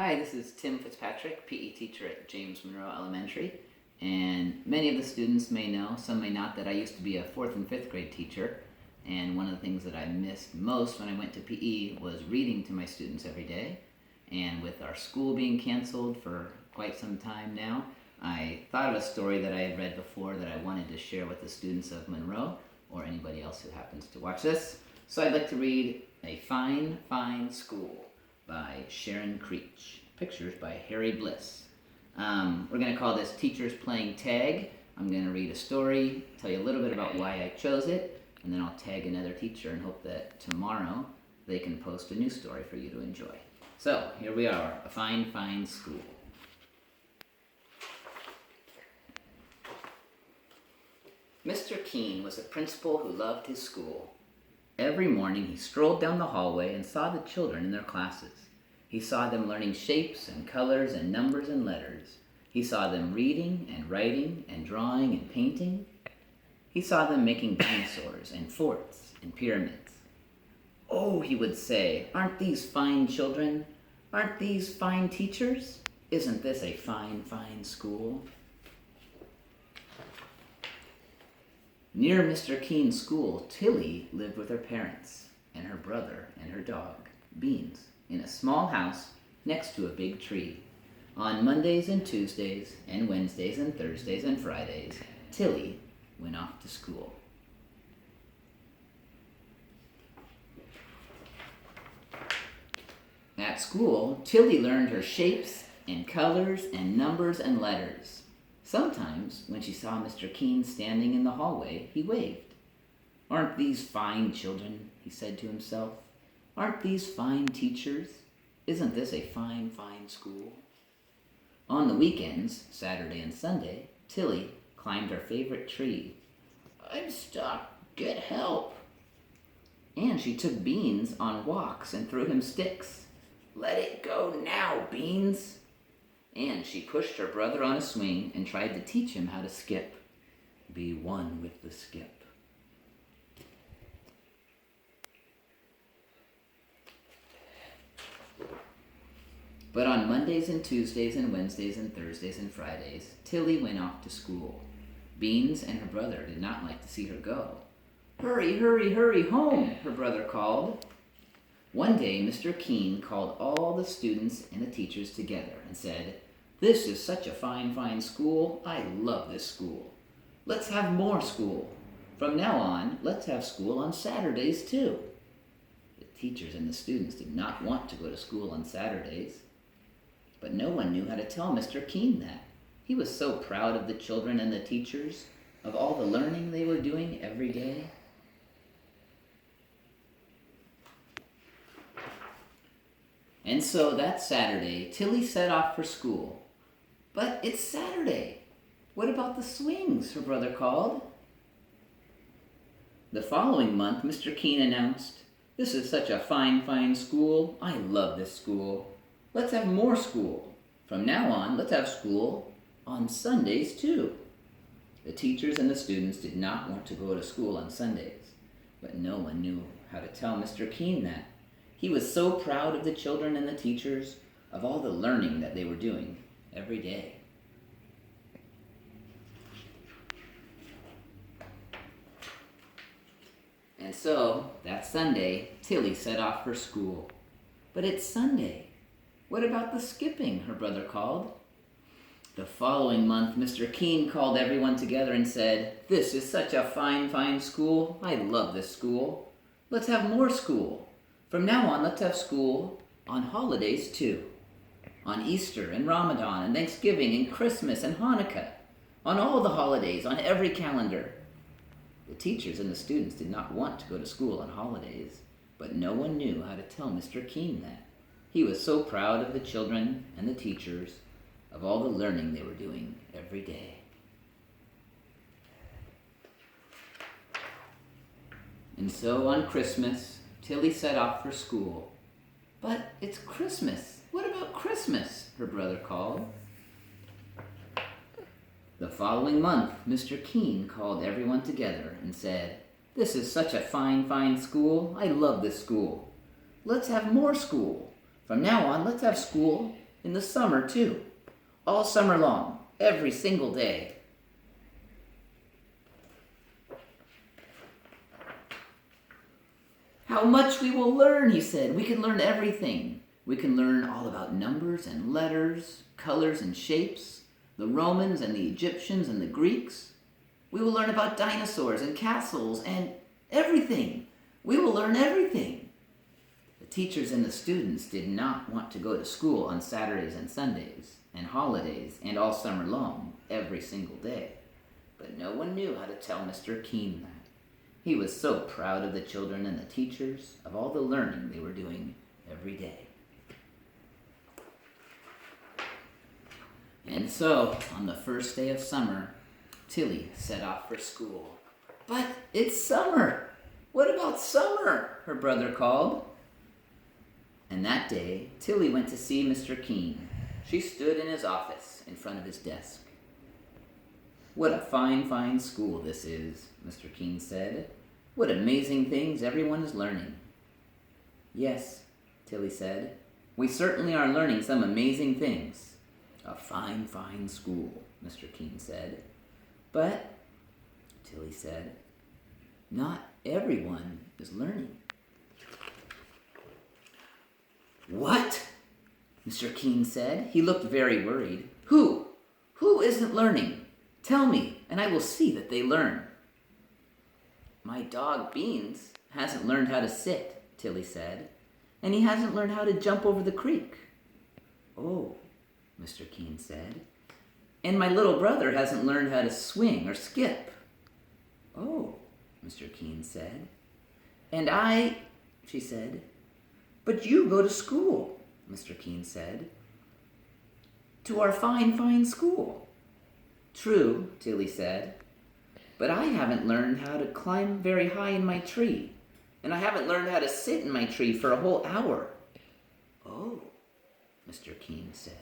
Hi, this is Tim Fitzpatrick, PE teacher at James Monroe Elementary. And many of the students may know, some may not, that I used to be a 4th and 5th grade teacher. And one of the things that I missed most when I went to PE was reading to my students every day. And with our school being canceled for quite some time now, I thought of a story that I had read before that I wanted to share with the students of Monroe or anybody else who happens to watch this. So I'd like to read A Fine, Fine School by Sharon Creech. Pictures by Harry Bliss. We're going to call this Teachers Playing Tag. I'm going to read a story, tell you a little bit about why I chose it, and then I'll tag another teacher and hope that tomorrow they can post a new story for you to enjoy. So, here we are, A Fine, Fine School. Mr. Keene was a principal who loved his school. Every morning he strolled down the hallway and saw the children in their classes. He saw them learning shapes and colors and numbers and letters. He saw them reading and writing and drawing and painting. He saw them making dinosaurs and forts and pyramids. "Oh," he would say, "aren't these fine children? Aren't these fine teachers? Isn't this a fine, fine school?" Near Mr. Keene's school, Tilly lived with her parents and her brother and her dog, Beans, in a small house next to a big tree. On Mondays and Tuesdays and Wednesdays and Thursdays and Fridays, Tilly went off to school. At school, Tilly learned her shapes and colors and numbers and letters. Sometimes, when she saw Mr. Keene standing in the hallway, he waved. "Aren't these fine children?" he said to himself. "Aren't these fine teachers? Isn't this a fine, fine school?" On the weekends, Saturday and Sunday, Tilly climbed her favorite tree. "I'm stuck. Get help." And she took Beans on walks and threw him sticks. "Let it go now, Beans." And she pushed her brother on a swing and tried to teach him how to skip. Be one with the skip. But on Mondays and Tuesdays and Wednesdays and Thursdays and Fridays, Tilly went off to school. Beans and her brother did not like to see her go. "Hurry, hurry, hurry home," her brother called. One day, Mr. Keene called all the students and the teachers together and said, "This is such a fine, fine school. I love this school. Let's have more school. From now on, let's have school on Saturdays too." The teachers and the students did not want to go to school on Saturdays, but no one knew how to tell Mr. Keene that. He was so proud of the children and the teachers, of all the learning they were doing every day. And so that Saturday, Tilly set off for school. "But it's Saturday. What about the swings?" her brother called. The following month, Mr. Keene announced, "This is such a fine, fine school. I love this school. Let's have more school. From now on, let's have school on Sundays too." The teachers and the students did not want to go to school on Sundays, but no one knew how to tell Mr. Keene that. He was so proud of the children and the teachers, of all the learning that they were doing every day. And so, that Sunday, Tilly set off for school. "But it's Sunday. What about the skipping?" her brother called. The following month, Mr. Keene called everyone together and said, "This is such a fine, fine school. I love this school. Let's have more school. From now on, let's have school on holidays too. On Easter and Ramadan and Thanksgiving and Christmas and Hanukkah. On all the holidays, on every calendar." The teachers and the students did not want to go to school on holidays, but no one knew how to tell Mr. Keene that. He was so proud of the children and the teachers, of all the learning they were doing every day. And so on Christmas, Tilly set off for school. "But it's Christmas. What about Christmas?" her brother called. The following month, Mr. Keene called everyone together and said, "This is such a fine, fine school. I love this school. Let's have more school. From now on, let's have school In the summer, too. All summer long, every single day. How much we will learn, he said. We can learn everything. We can learn all about numbers and letters, colors and shapes, the Romans and the Egyptians and the Greeks. We will learn about dinosaurs and castles and everything. We will learn everything. The teachers and the students did not want to go to school on Saturdays and Sundays and holidays and all summer long, every single day. But no one knew how to tell Mr. Keene that. He was so proud of the children and the teachers, of all the learning they were doing every day. And so, on the first day of summer, Tilly set off for school. But it's summer! What about summer? Her brother called. And that day, Tilly went to see Mr. Keene. She stood in his office, in front of his desk. What a fine, fine school this is, Mr. Keene said. What amazing things everyone is learning. Yes, Tilly said. We certainly are learning some amazing things. A fine, fine school, Mr. Keene said. But, Tilly said, not everyone is learning. What? Mr. Keene said. He looked very worried. Who? Who isn't learning? Tell me, and I will see that they learn. My dog Beans hasn't learned how to sit, Tilly said, and he hasn't learned how to jump over the creek. Oh, Mr. Keene said, and my little brother hasn't learned how to swing or skip. Oh, Mr. Keene said, and I, she said, but you go to school, Mr. Keene said, to our fine, fine school. True, Tilly said, but I haven't learned how to climb very high in my tree, and I haven't learned how to sit in my tree for a whole hour. Oh, Mr. Keene said.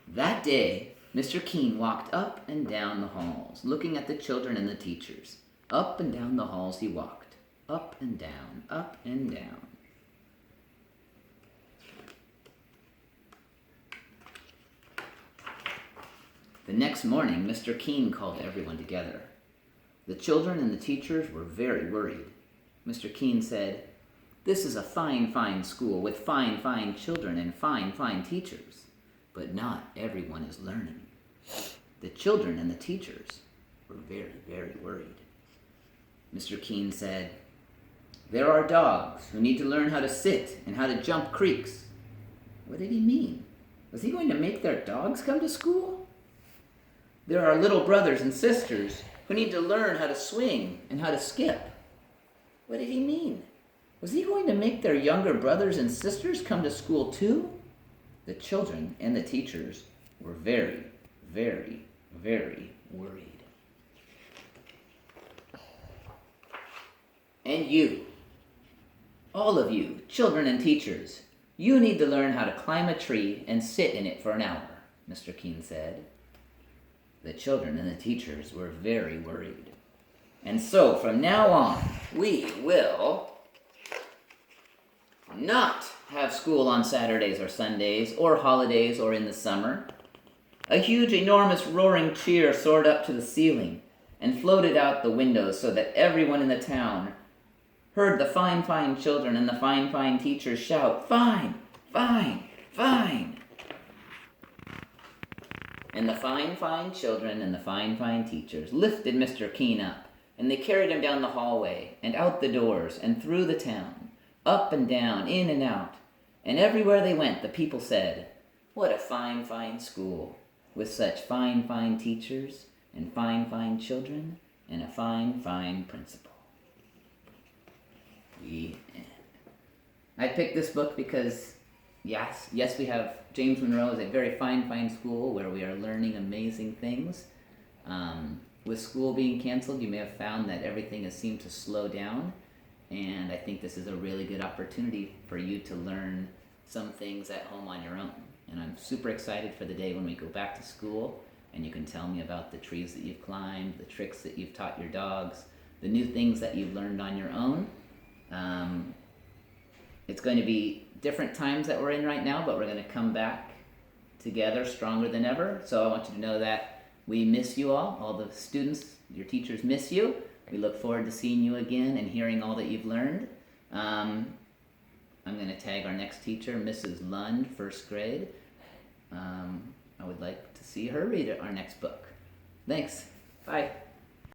That day, Mr. Keene walked up and down the halls, looking at the children and the teachers. Up and down the halls he walked, up and down, up and down. The next morning, Mr. Keene called everyone together. The children and the teachers were very worried. Mr. Keene said, "This is a fine, fine school with fine, fine children and fine, fine teachers, but not everyone is learning." The children and the teachers were very, very worried. Mr. Keene said, "There are dogs who need to learn how to sit and how to jump creeks." What did he mean? Was he going to make their dogs come to school? There are little brothers and sisters who need to learn how to swing and how to skip. What did he mean? Was he going to make their younger brothers and sisters come to school too? The children and the teachers were very, very, very worried. And you, all of you, children and teachers, you need to learn how to climb a tree and sit in it for an hour, Mr. Keene said. The children and the teachers were very worried. And so, from now on, we will not have school on Saturdays or Sundays, or holidays, or in the summer. A huge, enormous, roaring cheer soared up to the ceiling and floated out the windows so that everyone in the town heard the fine, fine children and the fine, fine teachers shout, "Fine, fine, fine." And the fine, fine children and the fine, fine teachers lifted Mr. Keene up, and they carried him down the hallway, and out the doors, and through the town, up and down, in and out. And everywhere they went, the people said, "What a fine, fine school, with such fine, fine teachers, and fine, fine children, and a fine, fine principal." The end. I picked this book because Yes, we have James Monroe is a very fine, fine school where we are learning amazing things. With school being canceled, you may have found that everything has seemed to slow down, and I think this is a really good opportunity for you to learn some things at home on your own. And I'm super excited for the day when we go back to school, and you can tell me about the trees that you've climbed, the tricks that you've taught your dogs, the new things that you've learned on your own. It's going to be different times that we're in right now, but we're going to come back together stronger than ever. So I want you to know that we miss you all the students, your teachers miss you. We look forward to seeing you again and hearing all that you've learned. I'm going to tag our next teacher, Mrs. Lund, first grade. I would like to see her read our next book. Thanks. Bye.